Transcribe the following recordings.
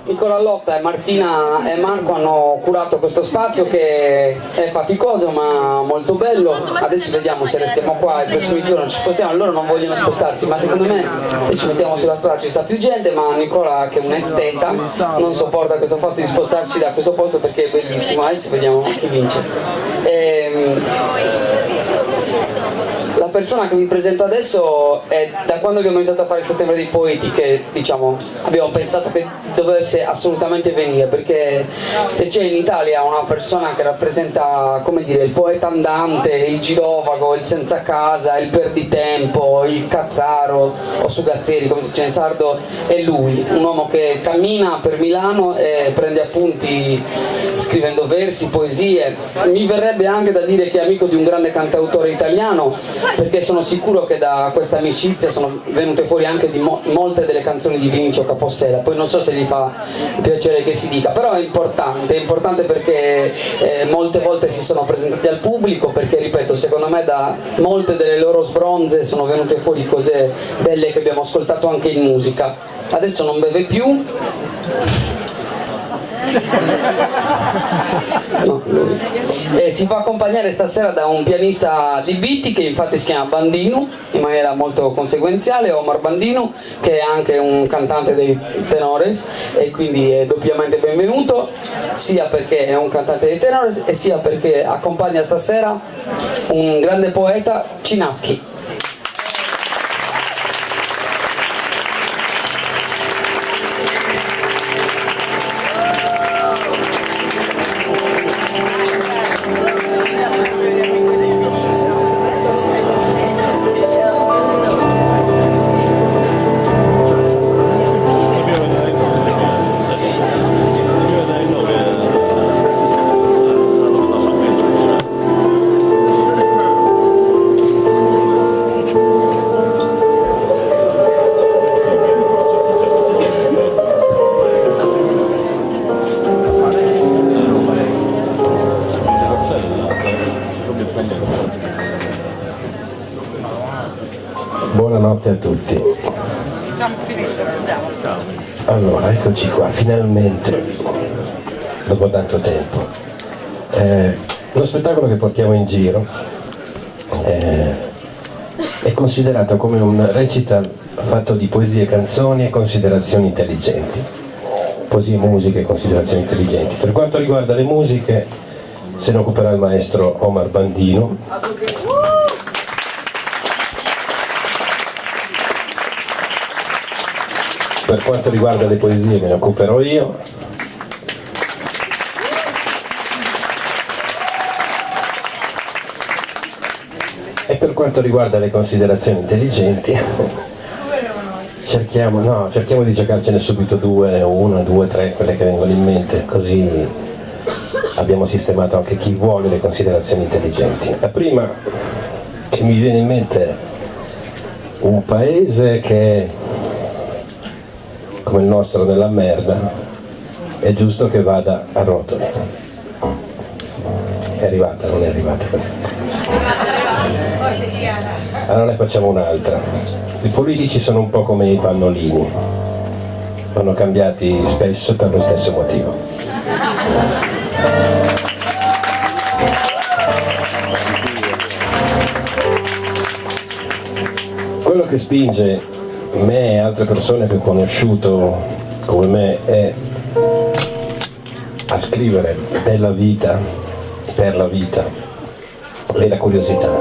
Nicola Lotta e Martina e Marco hanno curato questo spazio che è faticoso ma molto bello. Adesso vediamo se restiamo qua i prossimi giorni, non ci spostiamo, loro non vogliono spostarsi, ma secondo me se ci mettiamo sulla strada ci sta più gente, ma Nicola, che è un esteta, non sopporta questo fatto di spostarci da questo posto perché è bellissimo. Adesso vediamo chi vince. La persona che vi presento adesso è da quando abbiamo iniziato a fare il Settembre dei Poeti che, diciamo, abbiamo pensato che dovesse assolutamente venire, perché se c'è in Italia una persona che rappresenta, come dire, il poeta andante, il girovago, il senza casa, il perditempo, il cazzaro o sugazzieri come si dice in sardo, è lui, un uomo che cammina per Milano e prende appunti scrivendo versi, poesie. Mi verrebbe anche da dire che è amico di un grande cantautore italiano, perché sono sicuro che da questa amicizia sono venute fuori anche di molte delle canzoni di Vinicio Capossela. Poi non so se gli fa piacere che si dica, però è importante perché molte volte si sono presentati al pubblico, perché ripeto, secondo me da molte delle loro sbronze sono venute fuori cose belle che abbiamo ascoltato anche in musica. Adesso non beve più. No, si fa accompagnare stasera da un pianista di Bitti che infatti si chiama Bandinu in maniera molto conseguenziale, Omar Bandinu, che è anche un cantante dei tenores e quindi è doppiamente benvenuto, sia perché è un cantante dei tenores e sia perché accompagna stasera un grande poeta, Cinaschi. Buonanotte a tutti. Allora, eccoci qua, finalmente, dopo tanto tempo. Lo spettacolo che portiamo in giro è considerato come un recital fatto di poesie e canzoni e considerazioni intelligenti. Poesie, musiche e considerazioni intelligenti. Per quanto riguarda le musiche, se ne occuperà il maestro Omar Bandinu. Per quanto riguarda le poesie me ne occuperò io. E per quanto riguarda le considerazioni intelligenti, cerchiamo di giocarcene subito due, una, due, tre, quelle che vengono in mente, così abbiamo sistemato anche chi vuole le considerazioni intelligenti. La prima che mi viene in mente è un paese che come il nostro nella merda, è giusto che vada a rotoli. È arrivata, non è arrivata questa? Allora ne facciamo un'altra. I politici sono un po' come i pannolini, vanno cambiati spesso per lo stesso motivo. Quello che spinge me e altre persone che ho conosciuto come me è a scrivere della vita, per la vita, e la curiosità.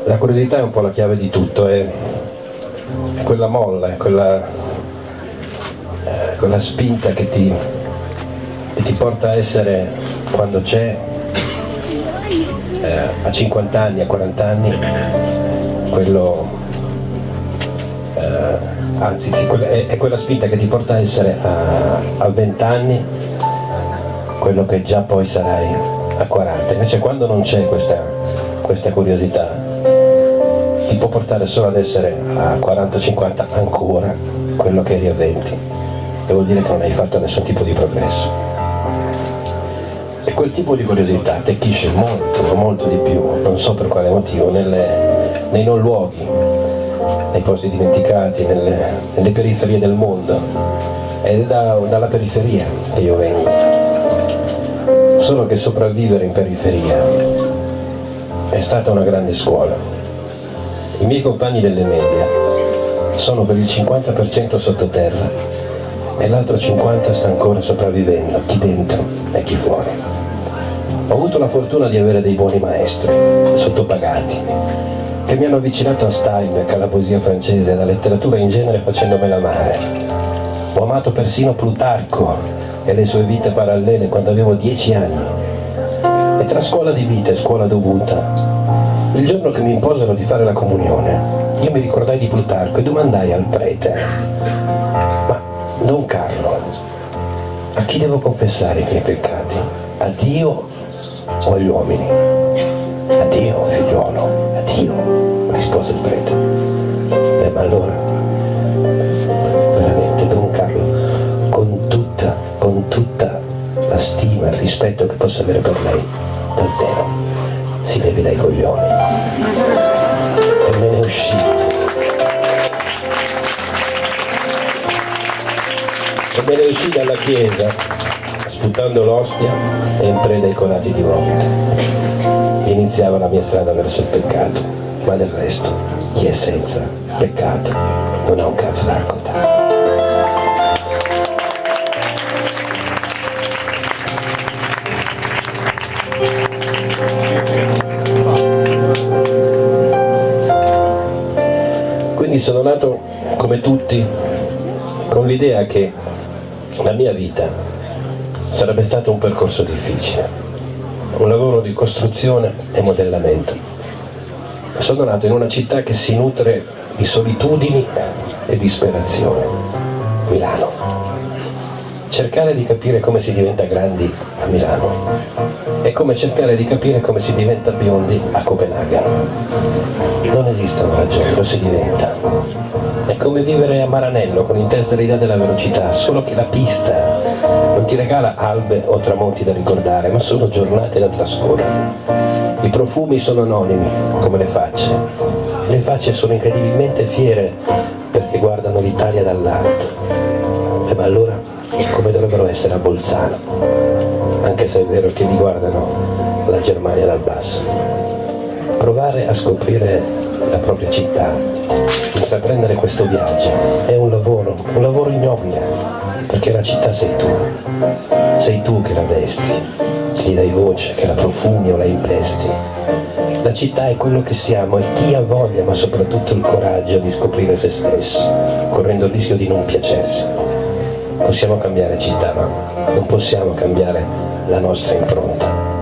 La curiosità è un po' la chiave di tutto, è quella molla, è quella spinta che ti porta a essere, quando c'è, a 50 anni, a 40 anni, quello anzi è quella spinta che ti porta a essere a 20 anni quello che già poi sarai a 40. Invece quando non c'è questa curiosità ti può portare solo ad essere a 40-50 ancora quello che eri a 20, e vuol dire che non hai fatto nessun tipo di progresso. E quel tipo di curiosità attecchisce molto di più, non so per quale motivo, nei non luoghi, nei posti dimenticati, nelle periferie del mondo, Ed è dalla periferia che io vengo. Solo che sopravvivere in periferia è stata una grande scuola. I miei compagni delle medie sono per il 50% sottoterra e l'altro 50% sta ancora sopravvivendo, chi dentro e chi fuori. Ho avuto la fortuna di avere dei buoni maestri, sottopagati, che mi hanno avvicinato a Steinbeck, alla poesia francese, alla letteratura in genere facendomela amare. Ho amato persino Plutarco e le sue vite parallele quando avevo 10 anni. E tra scuola di vita e scuola dovuta, il giorno che mi imposero di fare la comunione, io mi ricordai di Plutarco e domandai al prete: ma Don Carlo, a chi devo confessare i miei peccati? A Dio o agli uomini? A Dio, figliuolo, a Dio, rispose il prete. Ma allora, veramente, Don Carlo, con tutta la stima e il rispetto che posso avere per lei, davvero, si levi dai coglioni. E me ne uscì. E me ne uscì dalla chiesa, sputando l'ostia e in preda ai colati di vomito. Iniziava la mia strada verso il peccato, ma del resto, chi è senza peccato non ha un cazzo da raccontare. Quindi sono nato, come tutti, con l'idea che la mia vita sarebbe stato un percorso difficile, un lavoro di costruzione e modellamento. Sono nato in una città che si nutre di solitudini e disperazione, Milano. Cercare di capire come si diventa grandi a Milano è come cercare di capire come si diventa biondi a Copenaghen. Non esistono ragioni, lo si diventa. È come vivere a Maranello con in testa l'idea della velocità, solo che la pista non ti regala albe o tramonti da ricordare, ma solo giornate da trascorrere. I profumi sono anonimi, come le facce. Le facce sono incredibilmente fiere perché guardano l'Italia dall'alto. Ma allora, come dovrebbero essere a Bolzano, anche se è vero che li guardano la Germania dal basso. Provare a scoprire la propria città, intraprendere questo viaggio, è un lavoro ignobile, perché la città sei tu che la vesti, che gli dai voce, che la profumi o la impesti. La città è quello che siamo e chi ha voglia, ma soprattutto il coraggio di scoprire se stesso, correndo il rischio di non piacersi. Possiamo cambiare città, ma non possiamo cambiare la nostra impronta.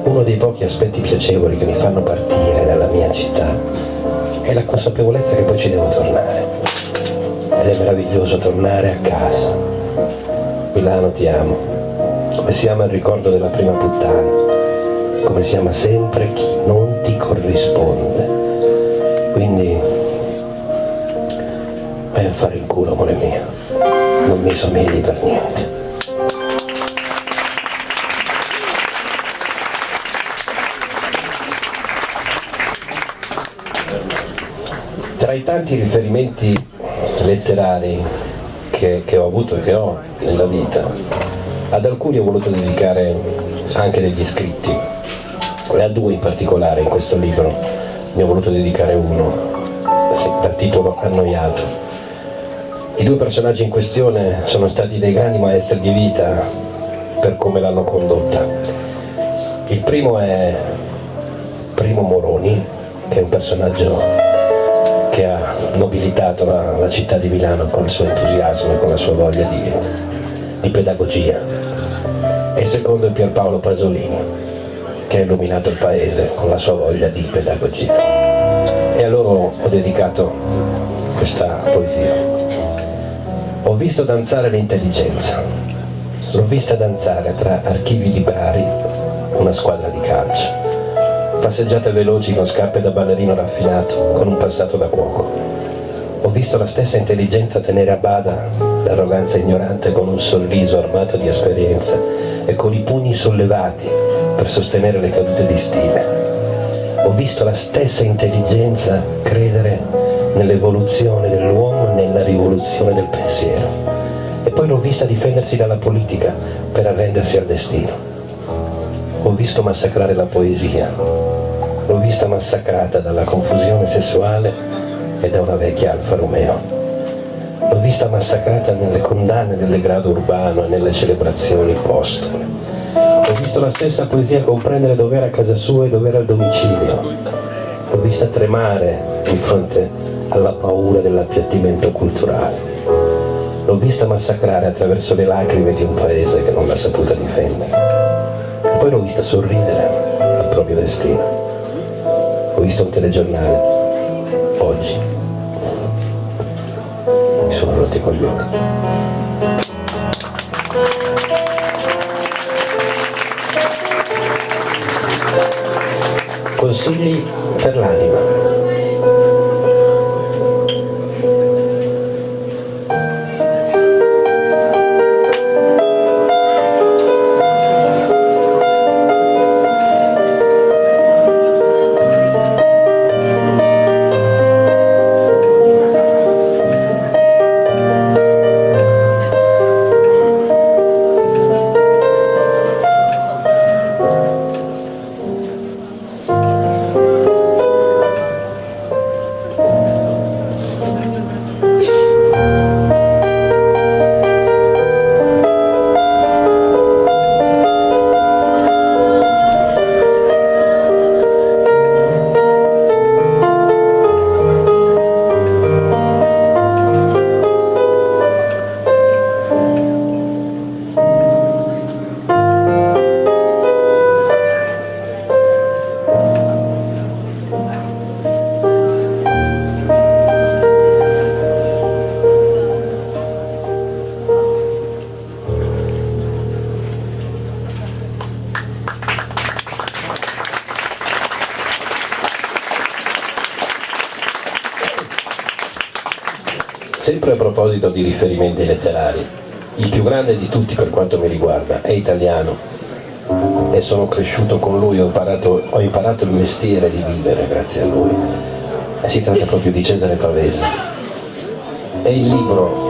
Uno dei pochi aspetti piacevoli che mi fanno partire dalla mia città è la consapevolezza che poi ci devo tornare. Ed è meraviglioso tornare a casa. Milano, ti amo, come si ama il ricordo della prima puttana, come si ama sempre chi non ti corrisponde. Quindi vai a fare il culo, amore mio, non mi somigli per niente. Tra i tanti riferimenti letterari che ho avuto e che ho nella vita, ad alcuni ho voluto dedicare anche degli scritti, e a due in particolare in questo libro ne ho voluto dedicare uno, dal titolo Annoiato. I due personaggi in questione sono stati dei grandi maestri di vita per come l'hanno condotta. Il primo è Primo Moroni, che è un personaggio che ha nobilitato la città di Milano con il suo entusiasmo e con la sua voglia di pedagogia. E il secondo è Pierpaolo Pasolini, che ha illuminato il paese con la sua voglia di pedagogia. E a loro ho dedicato questa poesia. Ho visto danzare l'intelligenza, l'ho vista danzare tra archivi librari una squadra di calcio. Passeggiate veloci con scarpe da ballerino raffinato, con un passato da cuoco. Ho visto la stessa intelligenza tenere a bada l'arroganza ignorante con un sorriso armato di esperienza e con i pugni sollevati per sostenere le cadute di stile. Ho visto la stessa intelligenza credere nell'evoluzione dell'uomo e nella rivoluzione del pensiero. E poi l'ho vista difendersi dalla politica per arrendersi al destino. Ho visto massacrare la poesia, l'ho vista massacrata dalla confusione sessuale e da una vecchia Alfa Romeo. L'ho vista massacrata nelle condanne del degrado urbano e nelle celebrazioni postume. Ho visto la stessa poesia comprendere dov'era casa sua e dov'era il domicilio. L'ho vista tremare di fronte alla paura dell'appiattimento culturale. L'ho vista massacrare attraverso le lacrime di un paese che non l'ha saputa difendere. E poi l'ho vista sorridere al proprio destino. Ho visto un telegiornale. Oggi mi sono rotti i coglioni. Consigli per l'anima. Sempre a proposito di riferimenti letterari, il più grande di tutti per quanto mi riguarda è italiano e sono cresciuto con lui, ho imparato il mestiere di vivere grazie a lui. E si tratta proprio di Cesare Pavese. È il libro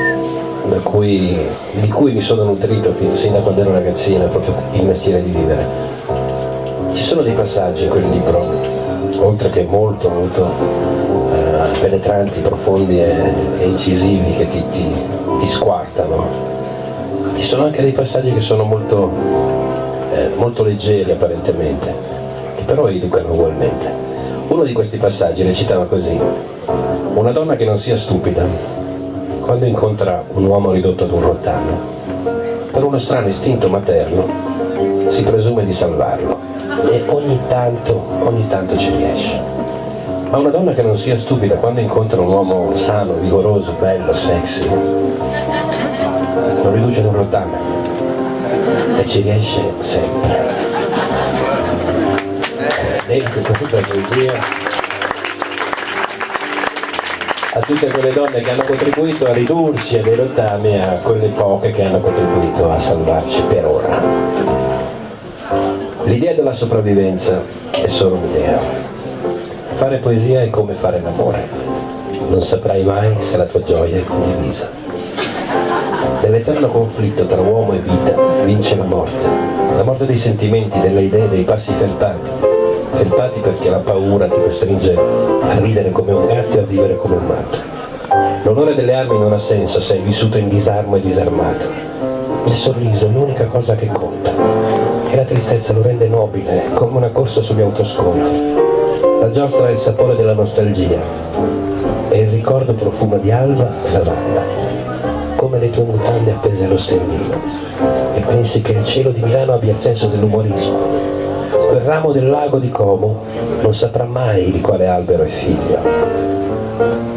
di cui mi sono nutrito sin da quando ero ragazzino, è proprio il mestiere di vivere. Ci sono dei passaggi in quel libro, oltre che molto penetranti, profondi e incisivi, che ti squartano. Ci sono anche dei passaggi che sono molto leggeri apparentemente, che però educano ugualmente. Uno di questi passaggi recitava così: una donna che non sia stupida, quando incontra un uomo ridotto ad un rottame, per uno strano istinto materno si presume di salvarlo e ogni tanto ci riesce. Ma una donna che non sia stupida, quando incontra un uomo sano, vigoroso, bello, sexy, lo riduce ad un rottame e ci riesce sempre. Dedico questa poesia a tutte quelle donne che hanno contribuito a ridurci a dei rottami e a quelle poche che hanno contribuito a salvarci per ora. L'idea della sopravvivenza è solo un'idea. Fare poesia è come fare l'amore, non saprai mai se la tua gioia è condivisa. Nell'eterno conflitto tra uomo e vita vince la morte dei sentimenti, delle idee, dei passi felpati perché la paura ti costringe a ridere come un gatto e a vivere come un matto. L'onore delle armi non ha senso se hai vissuto in disarmo e disarmato. Il sorriso è l'unica cosa che conta e la tristezza lo rende nobile, come una corsa sugli autoscontri. La giostra ha il sapore della nostalgia e il ricordo profuma di alba e lavanda, come le tue mutande appese allo stendino, e pensi che il cielo di Milano abbia il senso dell'umorismo. Quel ramo del lago di Como non saprà mai di quale albero è figlio,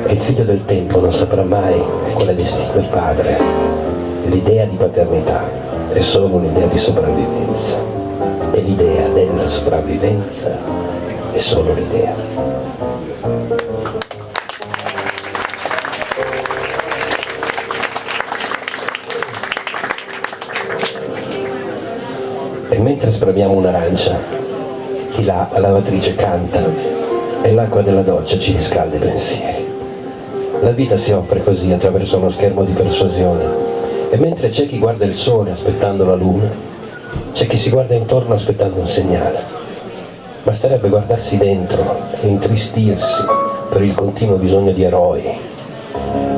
e il figlio del tempo non saprà mai quale destino è padre. L'idea di paternità è solo un'idea di sopravvivenza, e l'idea della sopravvivenza è solo l'idea. E mentre spremiamo un'arancia, di là la lavatrice canta e l'acqua della doccia ci riscalda i pensieri. La vita si offre così attraverso uno schermo di persuasione E mentre c'è chi guarda il sole aspettando la luna, c'è chi si guarda intorno aspettando un segnale. Basterebbe guardarsi dentro e intristirsi per il continuo bisogno di eroi.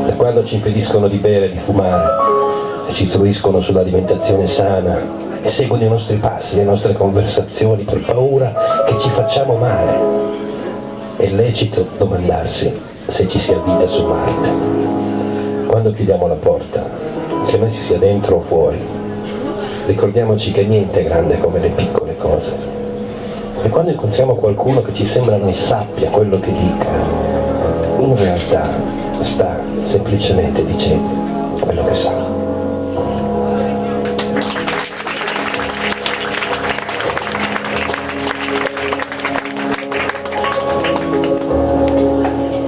Da quando ci impediscono di bere e di fumare e ci istruiscono sull'alimentazione sana e seguono i nostri passi, le nostre conversazioni per paura che ci facciamo male. È lecito domandarsi se ci sia vita su Marte. Quando chiudiamo la porta, che noi si sia dentro o fuori, ricordiamoci che niente è grande come le piccole cose. E quando incontriamo qualcuno che ci sembra non sappia quello che dica, in realtà sta semplicemente dicendo quello che sa.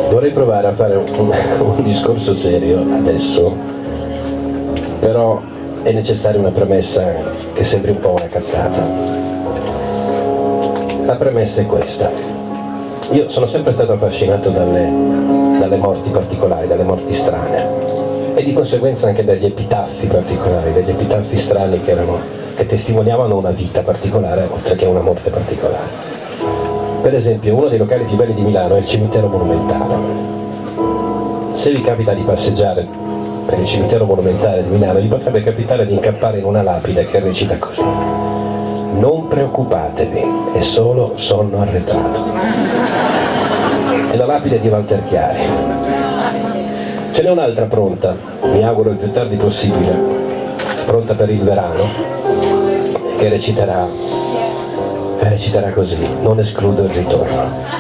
Vorrei provare a fare un discorso serio adesso, però è necessaria una premessa che sembri un po' una cazzata. La premessa è questa: io sono sempre stato affascinato dalle morti particolari, dalle morti strane, e di conseguenza anche dagli epitaffi particolari, dagli epitaffi strani che testimoniavano una vita particolare oltre che una morte particolare. Per esempio, uno dei locali più belli di Milano è il cimitero monumentale. Se vi capita di passeggiare per il cimitero monumentale di Milano, vi potrebbe capitare di incappare in una lapide che recita così: non preoccupatevi, è solo sonno arretrato. È la lapide di Walter Chiari. Ce n'è un'altra pronta, mi auguro il più tardi possibile, pronta per il verano, che reciterà così: non escludo il ritorno.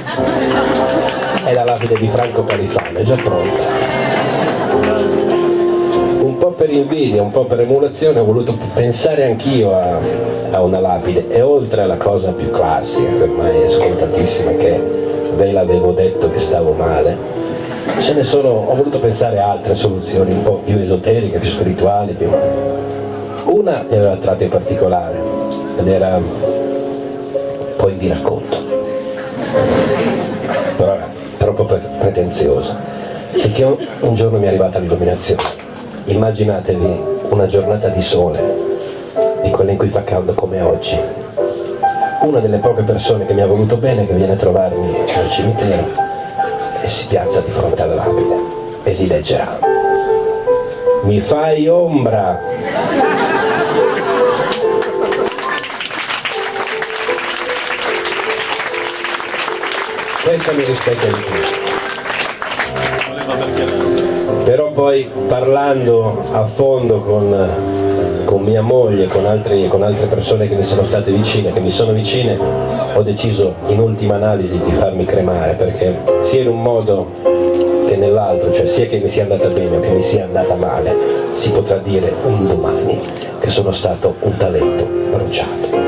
È la lapide di Franco Califano, è già pronta. Un po' per invidia, un po' per emulazione ho voluto pensare anch'io a una lapide, e oltre alla cosa più classica, che ormai è scontatissima, che ve l'avevo detto che stavo male, ho voluto pensare a altre soluzioni un po' più esoteriche, più spirituali, Una mi aveva attratto in particolare, ed era: poi vi racconto, però era troppo pretenziosa, perché un giorno mi è arrivata l'illuminazione. Immaginatevi una giornata di sole, di quelle in cui fa caldo come oggi. Una delle poche persone che mi ha voluto bene, che viene a trovarmi al cimitero e si piazza di fronte alla lapide e gli leggerà: mi fai ombra. Questa mi rispecchia di più. Però poi, parlando a fondo con mia moglie, con altre persone che mi sono state vicine, che mi sono vicine, ho deciso in ultima analisi di farmi cremare, perché sia in un modo che nell'altro, cioè sia che mi sia andata bene o che mi sia andata male, si potrà dire un domani che sono stato un talento bruciato.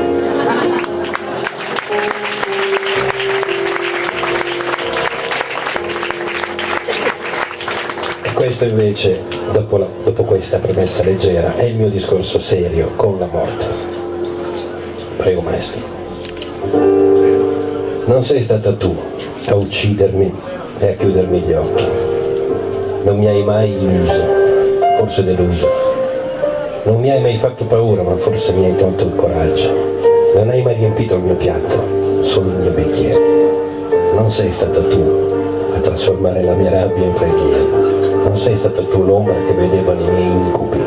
Questo invece, dopo questa premessa leggera, è il mio discorso serio con la morte. Prego, maestro. Non sei stata tu a uccidermi e a chiudermi gli occhi. Non mi hai mai illuso, forse deluso. Non mi hai mai fatto paura, ma forse mi hai tolto il coraggio. Non hai mai riempito il mio piatto, solo il mio bicchiere. Non sei stata tu a trasformare la mia rabbia in preghiera. Non sei stata tu l'ombra che vedeva nei miei incubi,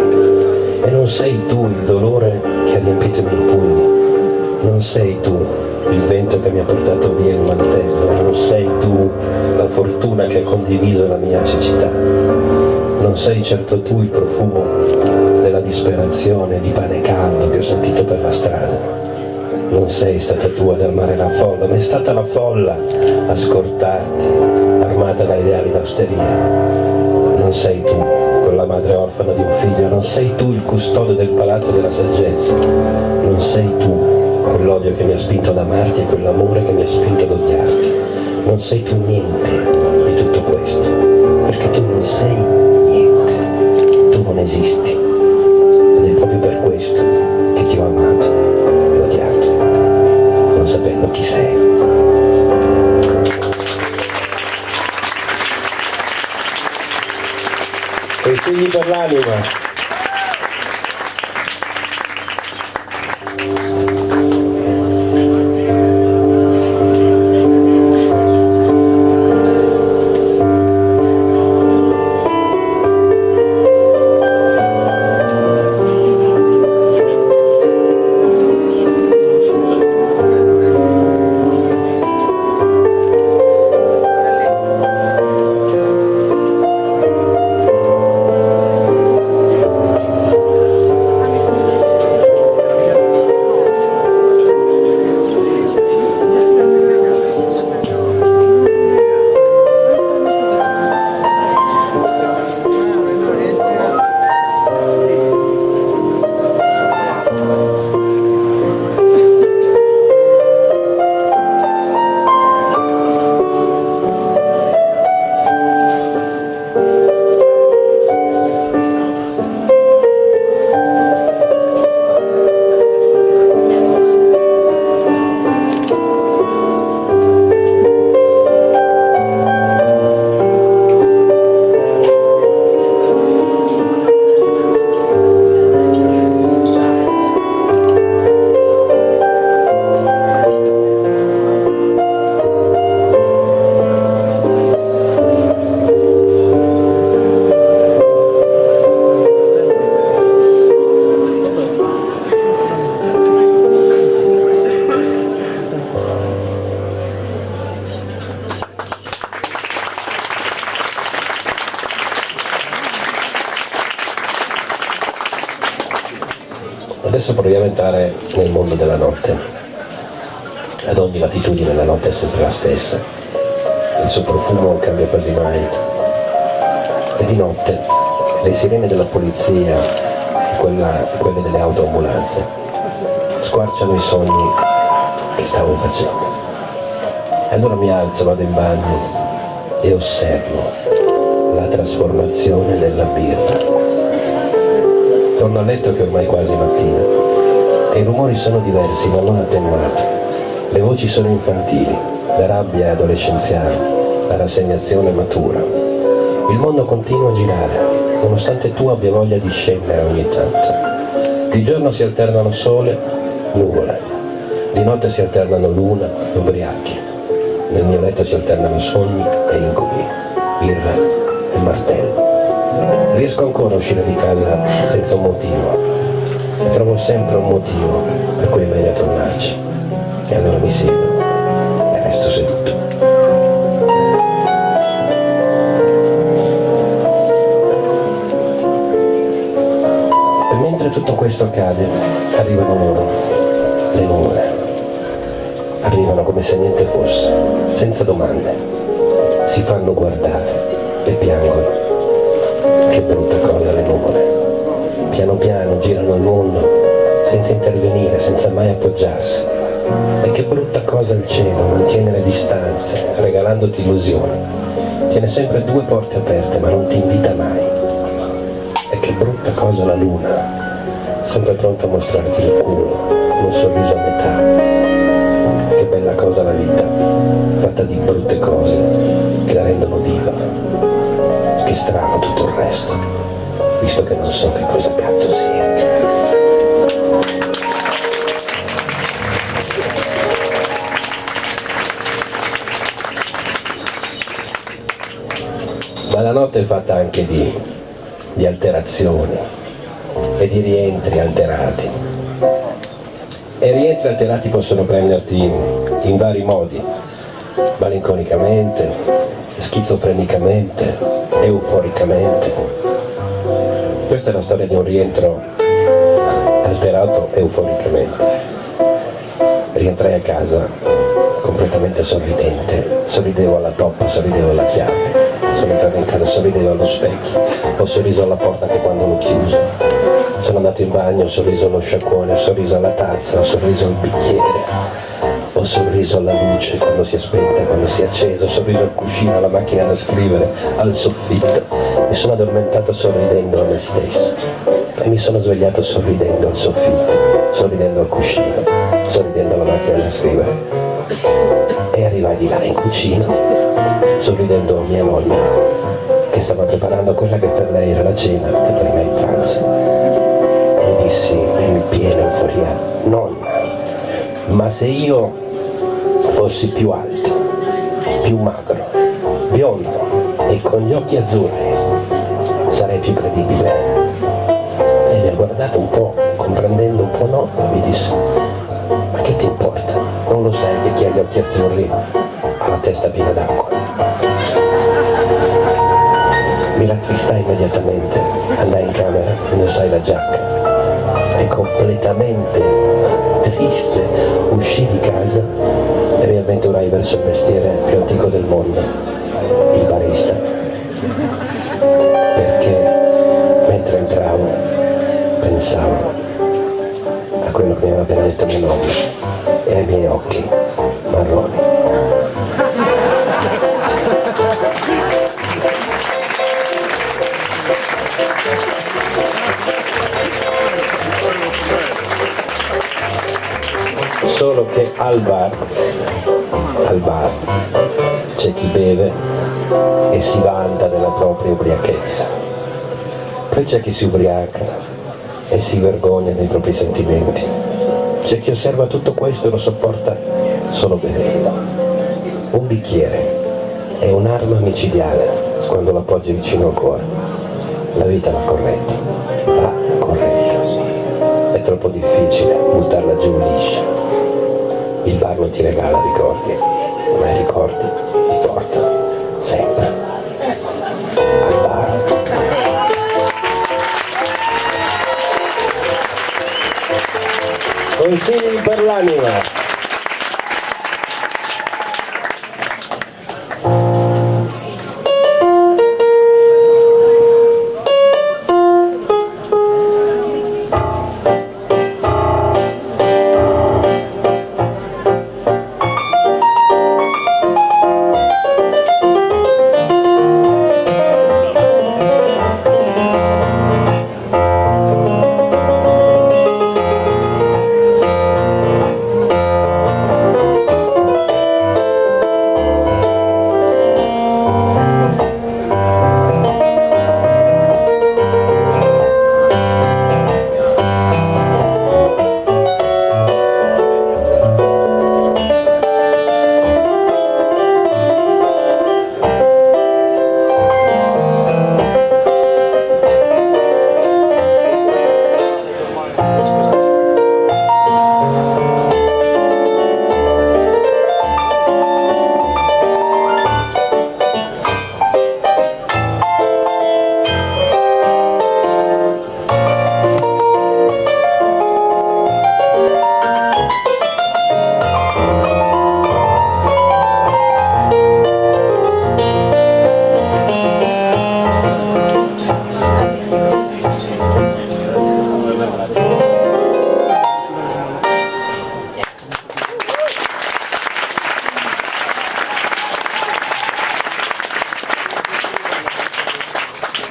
e non sei tu il dolore che ha riempito i miei pugni, non sei tu il vento che mi ha portato via il mantello, e non sei tu la fortuna che ha condiviso la mia cecità, non sei certo tu il profumo della disperazione di pane caldo che ho sentito per la strada, non sei stata tu ad armare la folla, ma è stata la folla a scortarti, armata da ideali d'osteria. Non sei tu quella madre orfana di un figlio, non sei tu il custode del palazzo della saggezza, non sei tu quell'odio che mi ha spinto ad amarti e quell'amore che mi ha spinto ad odiarti, non sei tu niente di tutto questo, perché tu non sei niente, tu non esisti, ed è proprio per questo che ti ho amato e odiato, non sapendo chi sei. Consigli per l'anima. Adesso proviamo a entrare nel mondo della notte. Ad ogni latitudine la notte è sempre la stessa, il suo profumo non cambia quasi mai. E di notte le sirene della polizia e quelle delle autoambulanze squarciano i sogni che stavo facendo. E allora mi alzo, vado in bagno e osservo la trasformazione della birra. Torno a letto che è ormai quasi mattina e i rumori sono diversi ma non attenuati. Le voci sono infantili, la rabbia è adolescenziale, la rassegnazione matura. Il mondo continua a girare, nonostante tu abbia voglia di scendere ogni tanto. Di giorno si alternano sole, nuvole, di notte si alternano luna e ubriachi. Nel mio letto si alternano sogni e incubi, birra e martello. Riesco ancora a uscire di casa senza un motivo e trovo sempre un motivo per cui è meglio tornarci. E allora mi siedo e resto seduto. E mentre tutto questo accade, arrivano loro, le nuvole. Arrivano come se niente fosse, senza domande. Si fanno guardare e piangono. Che brutta cosa le nuvole. Piano piano girano il mondo, senza intervenire, senza mai appoggiarsi. E che brutta cosa il cielo, mantiene le distanze, regalandoti illusioni. Tiene sempre due porte aperte, ma non ti invita mai. E che brutta cosa la luna, sempre pronta a mostrarti il culo, con un sorriso a metà. Che bella cosa la vita, fatta di brutte cose che la rendono viva. Che strano tutto il resto, visto che non so che cosa cazzo sia. Ma la notte è fatta anche di alterazioni e di rientri alterati. E rientri alterati possono prenderti in vari modi, malinconicamente, schizofrenicamente, euforicamente. Questa è la storia di un rientro alterato euforicamente. Rientrai a casa completamente sorridente, sorridevo alla toppa, sorridevo alla chiave. Sono entrato in casa, sorridevo allo specchio, ho sorriso alla porta che quando l'ho chiuso. Sono andato in bagno, ho sorriso allo sciacquone, ho sorriso alla tazza, ho sorriso al bicchiere. Ho sorriso alla luce quando si è spenta, quando si è accesa, ho sorriso al cuscino, alla macchina da scrivere, al soffitto. Mi sono addormentato sorridendo a me stesso e mi sono svegliato sorridendo al soffitto, sorridendo al cuscino, sorridendo alla macchina da scrivere. E arrivai di là in cucina, sorridendo a mia nonna, che stava preparando quella che per lei era la cena e per me il pranzo. E gli dissi in piena euforia: nonna, ma se io fossi più alto, più magro, biondo e con gli occhi azzurri, sarei più credibile. E mi ha guardato un po', comprendendo un po' no, e mi disse: ma che ti importa? Non lo sai che chi ha gli occhi azzurri ha la testa piena d'acqua? Mi rattristai immediatamente, andai in camera, indossai la giacca e completamente triste uscì di casa e mi avventurai verso il mestiere più antico del mondo, il barista. Perché mentre entravo pensavo a quello che mi aveva appena detto mio nonno e ai miei occhi marroni. Solo che al bar c'è chi beve e si vanta della propria ubriachezza. Poi c'è chi si ubriaca e si vergogna dei propri sentimenti. C'è chi osserva tutto questo e lo sopporta solo bevendo. Un bicchiere è un'arma micidiale quando lo appoggi vicino al cuore. La vita va corretta, va corretta. È troppo difficile buttarla giù liscia. Il bar non ti regala ricordi, ma i ricordi ti portano sempre al bar. Consigli per l'anima.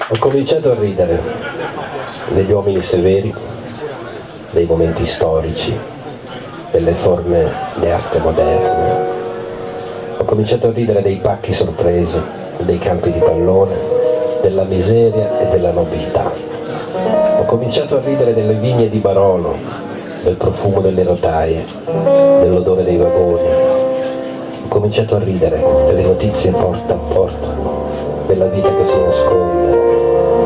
Ho cominciato a ridere degli uomini severi, dei momenti storici, delle forme di arte moderne. Ho cominciato a ridere dei pacchi sorprese, dei campi di pallone, della miseria e della nobiltà. Ho cominciato a ridere delle vigne di Barolo, del profumo delle rotaie, dell'odore dei vagoni. Ho cominciato a ridere delle notizie porta a porta, della vita che si nasconde,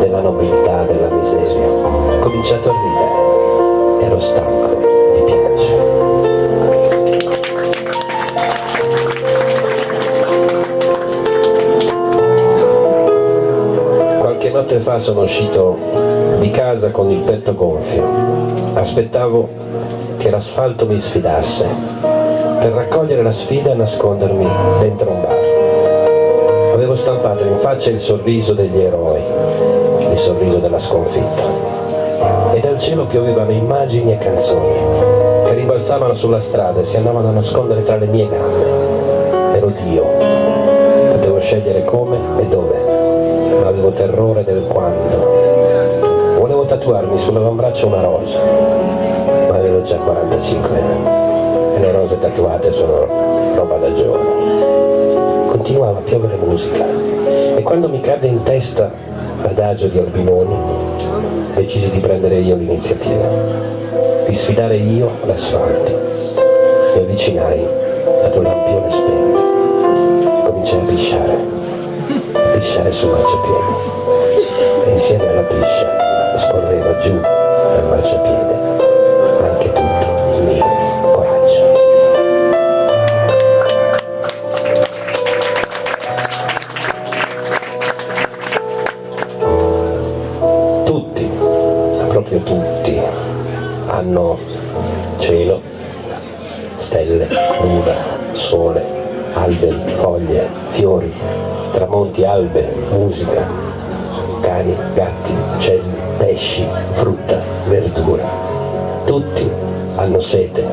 della nobiltà, della miseria. Ho cominciato a ridere, ero stanco di piangere. Qualche notte fa sono uscito di casa con il petto gonfio. Aspettavo che l'asfalto mi sfidasse per raccogliere la sfida e nascondermi dentro un bar. Avevo stampato in faccia il sorriso degli eroi, il sorriso della sconfitta. E dal cielo piovevano immagini e canzoni che rimbalzavano sulla strada e si andavano a nascondere tra le mie gambe. Ero Dio, potevo scegliere come e dove, ma avevo terrore del quando. Volevo tatuarmi sull'avambraccio una rosa, ma avevo già 45 anni e le rose tatuate sono roba da giovane. Continuava a piovere musica e quando mi cadde in testa l'adagio di Albinoni decisi di prendere io l'iniziativa, di sfidare io l'asfalto. Mi avvicinai ad un lampione spento e cominciai a pisciare sul marciapiede e insieme alla piscia scorreva giù dal marciapiede anche tutto il mio coraggio. Tutti, ma proprio tutti, hanno cielo, stelle, nuvole, sole, alberi, foglie, fiori, tramonti, albe, musica, cani, gatti, uccelli, pesci, frutta, verdura. Tutti hanno sete,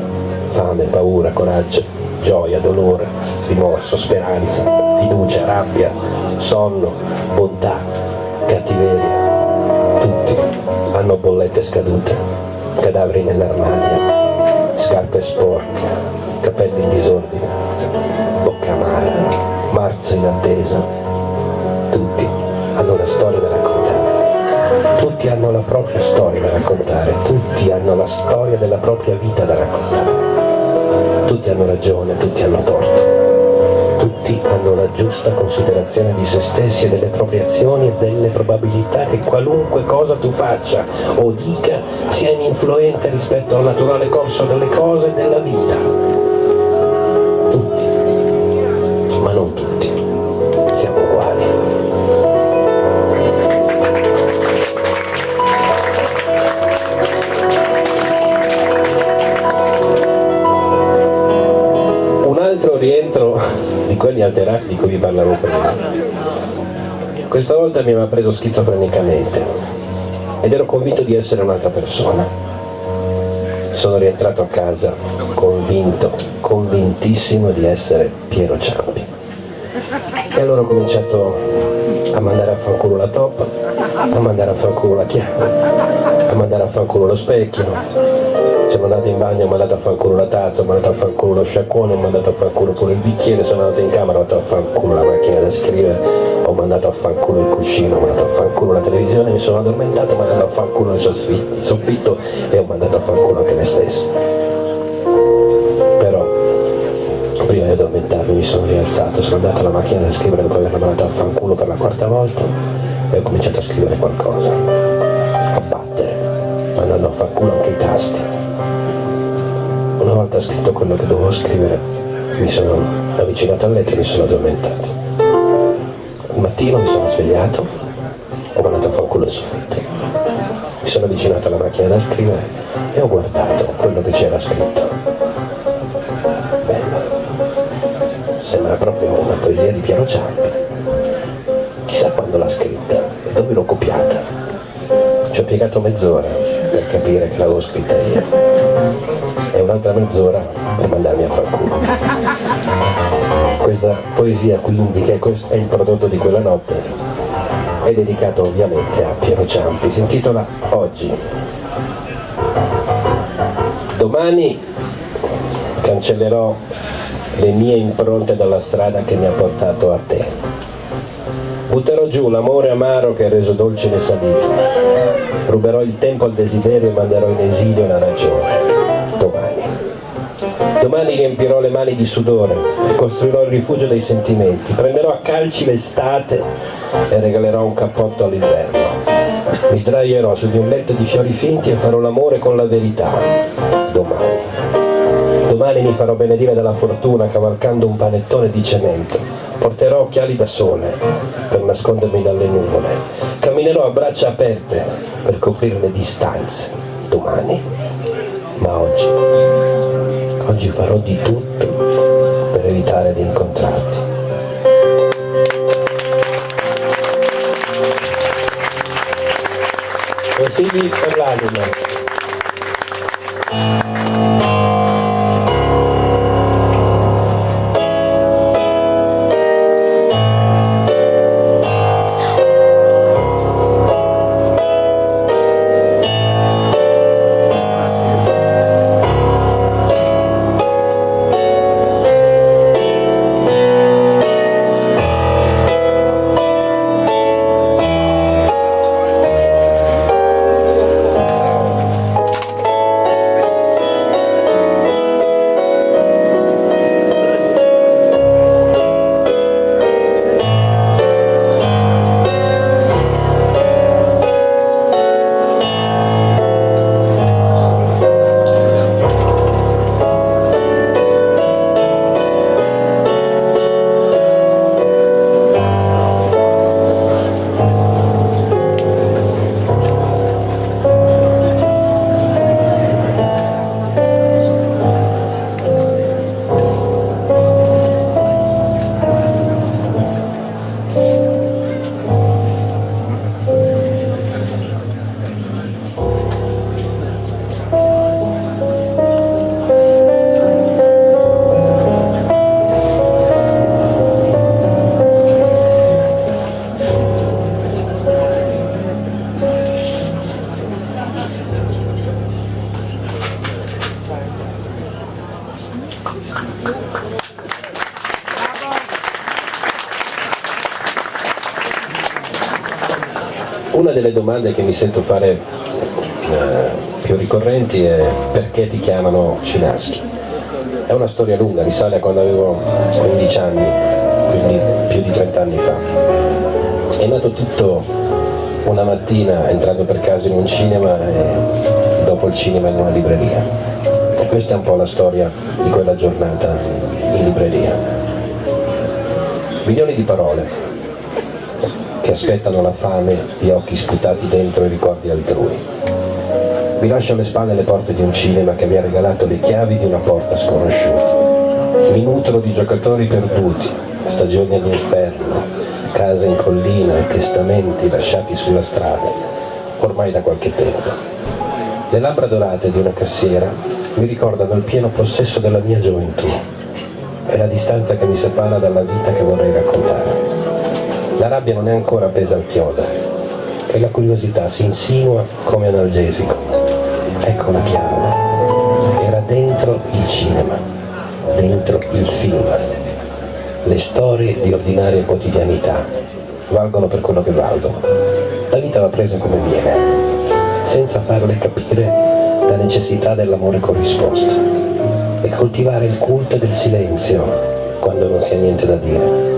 fame, paura, coraggio, gioia, dolore, rimorso, speranza, fiducia, rabbia, sonno, bontà, cattiveria. Tutti hanno bollette scadute, cadaveri nell'armadio, scarpe sporche, capelli in disordine, bocca amara, marzo in attesa. Tutti hanno una storia da raccontare, tutti hanno la propria storia da raccontare, tutti hanno la storia della propria vita da raccontare. Tutti hanno ragione, tutti hanno torto. Tutti hanno la giusta considerazione di se stessi e delle proprie azioni e delle probabilità che qualunque cosa tu faccia o dica sia ininfluente rispetto al naturale corso delle cose e della vita. Tutti, ma non tutti, siamo uguali. di quelli alterati di cui vi parlavo prima. Questa volta mi aveva preso schizofrenicamente ed ero convinto di essere un'altra persona. Sono rientrato a casa convintissimo di essere Piero Ciampi. E allora ho cominciato a mandare a fanculo la toppa, a mandare a fanculo la chiave, a mandare a fanculo lo specchio. Sono andato in bagno, ho mandato a fanculo la tazza, ho mandato a fanculo lo sciacquone, ho mandato a fanculo pure il bicchiere, sono andato in camera, ho mandato a fanculo la macchina da scrivere, ho mandato a fanculo il cuscino, ho mandato a fanculo la televisione, mi sono addormentato, ho mandato a fanculo il soffitto e ho mandato a fanculo anche me stesso. Però prima di addormentarmi mi sono rialzato, sono andato alla macchina da scrivere dopo averla mandata a fanculo per la quarta volta e ho cominciato a scrivere qualcosa, a battere, mandando a fanculo anche i tasti. Una volta scritto quello che dovevo scrivere, mi sono avvicinato al letto e mi sono addormentato. Al mattino mi sono svegliato, ho mandato a fanculo il soffitto, mi sono avvicinato alla macchina da scrivere e ho guardato quello che c'era scritto. Bello, sembra proprio una poesia di Piero Ciampi. Chissà quando l'ha scritta e dove l'ho copiata. Ci ho piegato mezz'ora per capire che l'avevo scritta io e un'altra mezz'ora per mandarmi a fanculo. Questa poesia quindi, che è il prodotto di quella notte, è dedicata ovviamente a Piero Ciampi. Si intitola Oggi. Domani cancellerò le mie impronte dalla strada che mi ha portato a te. Butterò giù l'amore amaro che ha reso dolce le salite. Ruberò il tempo al desiderio e manderò in esilio la ragione. Domani riempirò le mani di sudore e costruirò il rifugio dei sentimenti. Prenderò a calci l'estate e regalerò un cappotto all'inverno. Mi sdraierò su di un letto di fiori finti e farò l'amore con la verità. Domani mi farò benedire dalla fortuna cavalcando un panettone di cemento. Porterò occhiali da sole per nascondermi dalle nuvole. Camminerò a braccia aperte per coprire le distanze. Domani. Ma oggi farò di tutto per evitare di incontrarti. Consigli per l'anima. Una delle domande che mi sento fare più ricorrenti è: perché ti chiamano Cinaschi? È una storia lunga, risale a quando avevo 15 anni, quindi più di 30 anni fa. È nato tutto una mattina entrando per caso in un cinema e dopo il cinema in una libreria. E questa è un po' la storia di quella giornata in libreria. Milioni di parole che aspettano la fame di occhi sputati dentro i ricordi altrui. Mi lascio alle spalle le porte di un cinema che mi ha regalato le chiavi di una porta sconosciuta. Mi nutro di giocatori perduti, stagioni all'inferno, case in collina e testamenti lasciati sulla strada, ormai da qualche tempo. Le labbra dorate di una cassiera mi ricordano il pieno possesso della mia gioventù e la distanza che mi separa dalla vita che vorrei raccontare. La rabbia non è ancora appesa al chiodo e la curiosità si insinua come analgesico. Ecco la chiave. Era dentro il cinema, dentro il film. Le storie di ordinaria quotidianità valgono per quello che valgono. La vita va presa come viene, senza farle capire la necessità dell'amore corrisposto e coltivare il culto del silenzio quando non si ha niente da dire.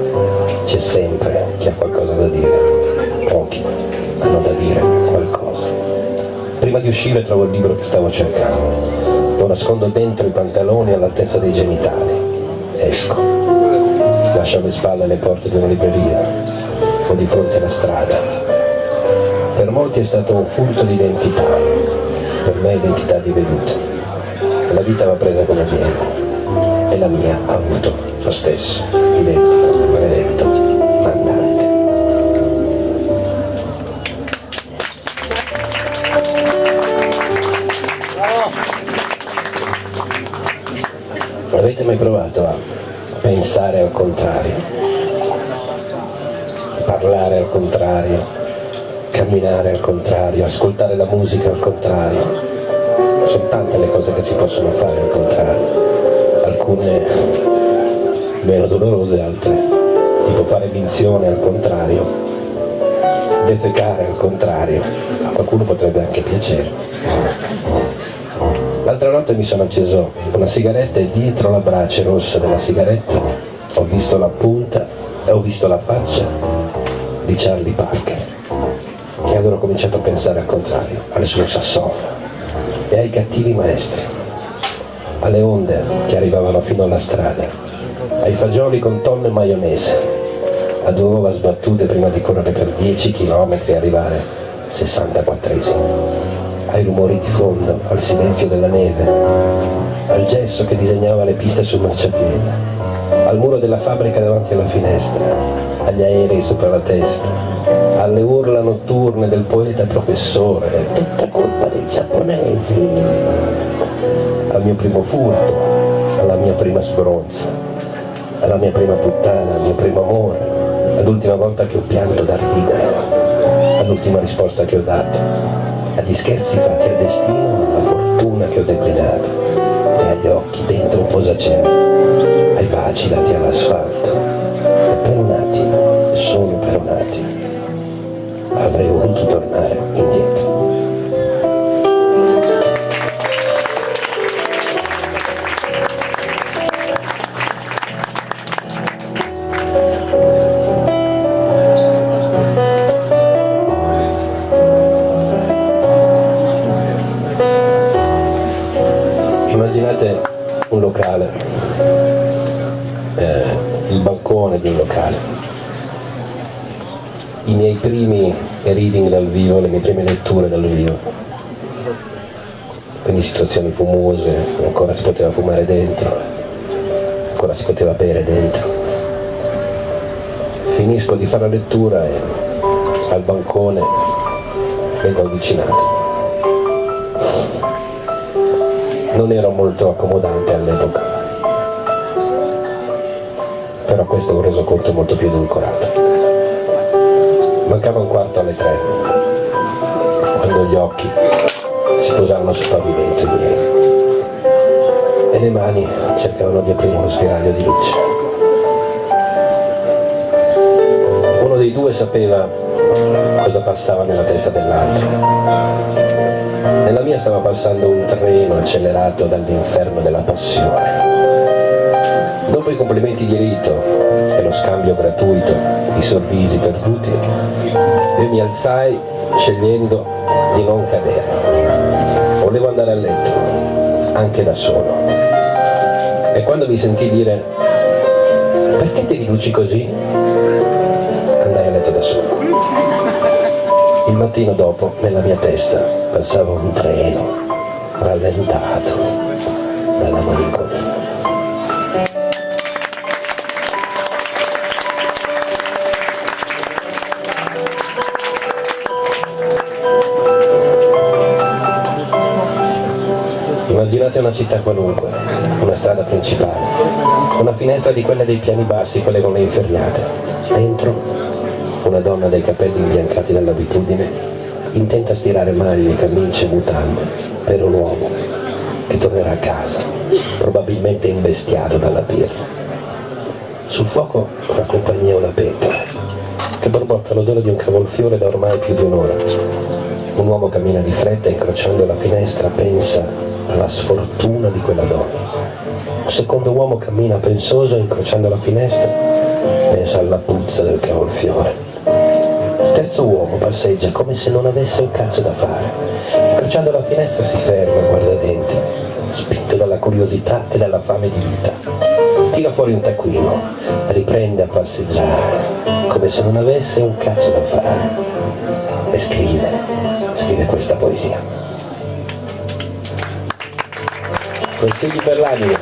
C'è sempre chi ha qualcosa da dire, pochi hanno da dire qualcosa. Prima di uscire trovo il libro che stavo cercando. Lo nascondo dentro i pantaloni all'altezza dei genitali. Esco. Lascio alle spalle le porte di una libreria o di fronte alla strada. Per molti è stato un furto di identità, per me identità di veduta. La vita va presa come viene e la mia ha avuto lo stesso identico maledetto mandante. Avete mai provato a pensare al contrario, parlare al contrario, camminare al contrario, ascoltare la musica al contrario? Sono tante le cose che si possono fare al contrario, alcune meno dolorose, altre tipo fare minzione al contrario, defecare al contrario, a qualcuno potrebbe anche piacere. L'altra notte mi sono acceso una sigaretta e dietro la brace rossa della sigaretta ho visto la punta e ho visto la faccia di Charlie Parker. E allora ho cominciato a pensare al contrario, al suo sassofono e ai cattivi maestri, alle onde che arrivavano fino alla strada, ai fagioli con tonno e maionese, a 2 uova sbattute prima di correre per 10 km e arrivare 64esimo. Ai rumori di fondo, al silenzio della neve, al gesso che disegnava le piste sul marciapiede, al muro della fabbrica davanti alla finestra, agli aerei sopra la testa, alle urla notturne del poeta professore, tutta colpa dei giapponesi, al mio primo furto, alla mia prima sbronza, alla mia prima puttana, al mio primo amore, all'ultima volta che ho pianto da ridere, all'ultima risposta che ho dato, agli scherzi fatti al destino, alla fortuna che ho declinato e agli occhi dentro un posacenere, ai baci dati all'asfalto. E per un attimo, solo per un attimo, avrei voluto tornare indietro. Immaginate un locale, il bancone di un locale, i miei primi reading dal vivo, le mie prime letture dal vivo, quindi situazioni fumose, ancora si poteva fumare dentro, ancora si poteva bere dentro. Finisco di fare la lettura e al bancone vengo avvicinato. Non ero molto accomodante all'epoca, però questo è un resoconto molto più edulcorato. Mancava un quarto alle 3, quando gli occhi si posarono sul pavimento i miei e le mani cercavano di aprire uno spiraglio di luce. Uno dei due sapeva cosa passava nella testa dell'altro. Nella mia stava passando un treno accelerato dall'inferno della passione. Dopo i complimenti di rito e lo scambio gratuito di sorrisi perduti, io mi alzai scegliendo di non cadere. Volevo andare a letto, anche da solo. E quando mi sentì dire "Perché ti riduci così?", andai a letto da solo. Il mattino dopo, nella mia testa, passava un treno rallentato dalla malinconia. Immaginate una città qualunque, una strada principale, una finestra di quelle dei piani bassi, quelle con le inferriate. Dentro, una donna dai capelli imbiancati dall'abitudine, intenta a stirare maglie, camicie, mutande, per un uomo che tornerà a casa, probabilmente imbestiato dalla birra. Sul fuoco una compagnia, una pentola, che borbotta l'odore di un cavolfiore da ormai più di un'ora. Un uomo cammina di fretta e incrociando la finestra pensa alla sfortuna di quella donna. Un secondo uomo cammina pensoso e incrociando la finestra pensa alla puzza del cavolfiore. Il terzo uomo passeggia come se non avesse un cazzo da fare. Incrociando la finestra si ferma, guarda dentro, spinto dalla curiosità e dalla fame di vita. Tira fuori un taccuino, riprende a passeggiare come se non avesse un cazzo da fare e scrive questa poesia. Consigli per l'anima.